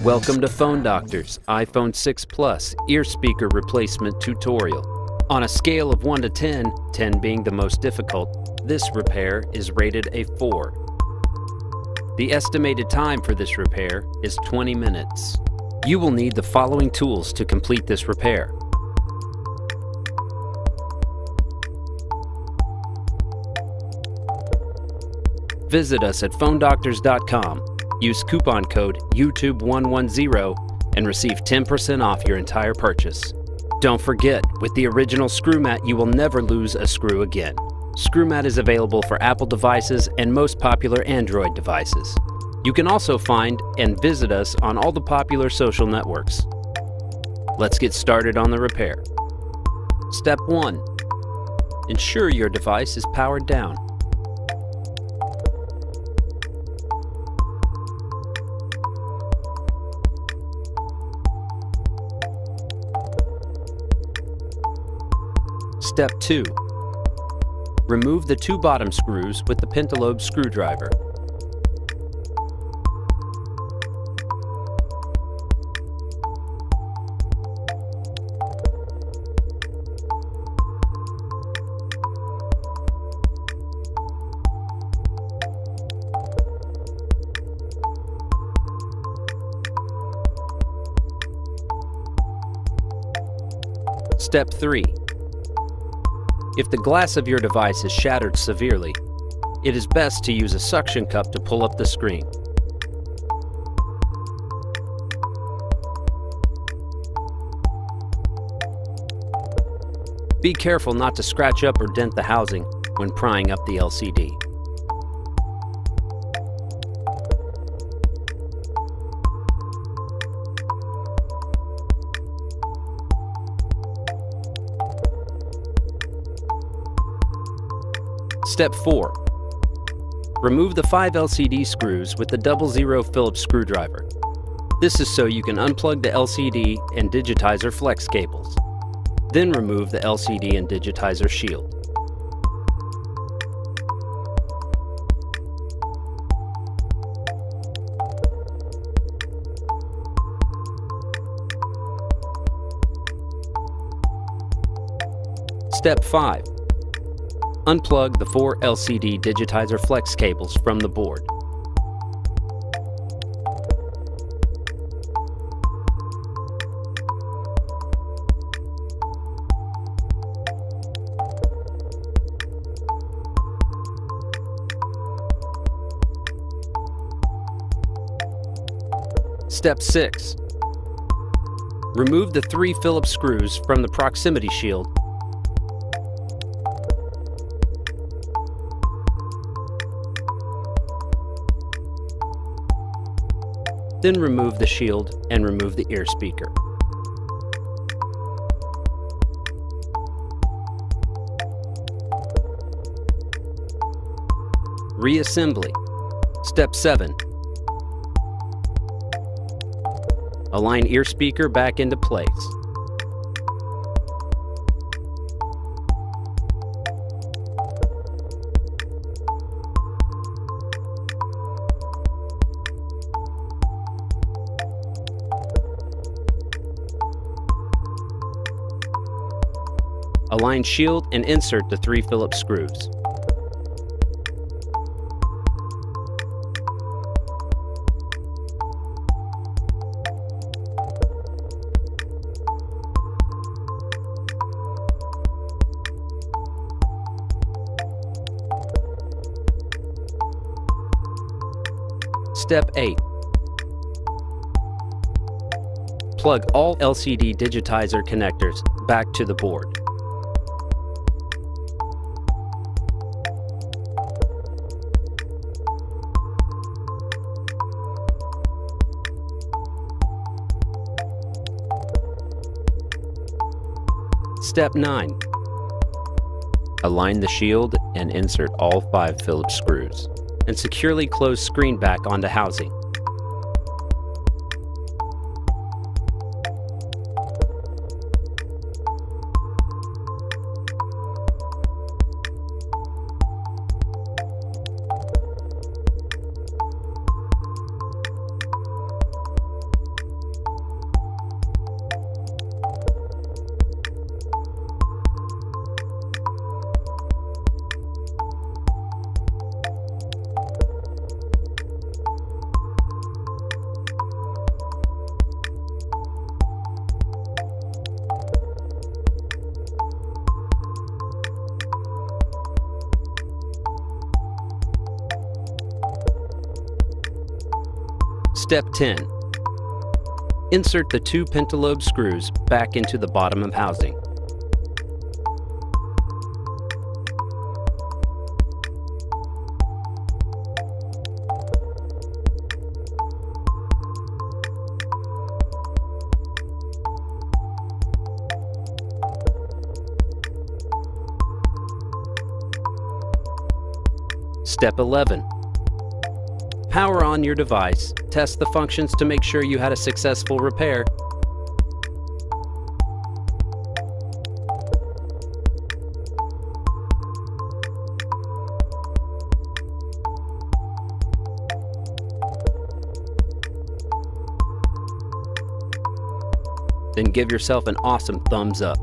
Welcome to Phone Doctors iPhone 6 Plus ear speaker replacement tutorial. On a scale of 1 to 10, 10 being the most difficult, this repair is rated a 4. The estimated time for this repair is 20 minutes. You will need the following tools to complete this repair. Visit us at PHONEDOCTORS.com. Use coupon code YouTube110 and receive 10% off your entire purchase. Don't forget, with the original screw mat, you will never lose a screw again. Screw mat is available for Apple devices and most popular Android devices. You can also find and visit us on all the popular social networks. Let's get started on the repair. Step 1. Ensure your device is powered down. Step 2. Remove the 2 bottom screws with the pentalobe screwdriver. Step 3. If the glass of your device is shattered severely, it is best to use a suction cup to pull up the screen. Be careful not to scratch up or dent the housing when prying up the LCD. Step 4. Remove the 5 LCD screws with the 00 Phillips screwdriver. This is so you can unplug the LCD and digitizer flex cables. Then remove the LCD and digitizer shield. Step 5. Unplug the 4 LCD digitizer flex cables from the board. Step 6. Remove the 3 Phillips screws from the proximity shield . Then remove the shield and remove the ear speaker. Reassembly. Step 7. Align ear speaker back into place. Align shield and insert the 3 Phillips screws. Step 8. Plug all LCD digitizer connectors back to the board. Step 9. Align the shield and insert all 5 Phillips screws, and securely close screen back onto housing. Step 10. Insert the 2 pentalobe screws back into the bottom of housing. Step 11. Power on your device, test the functions to make sure you had a successful repair. Then give yourself an awesome thumbs up.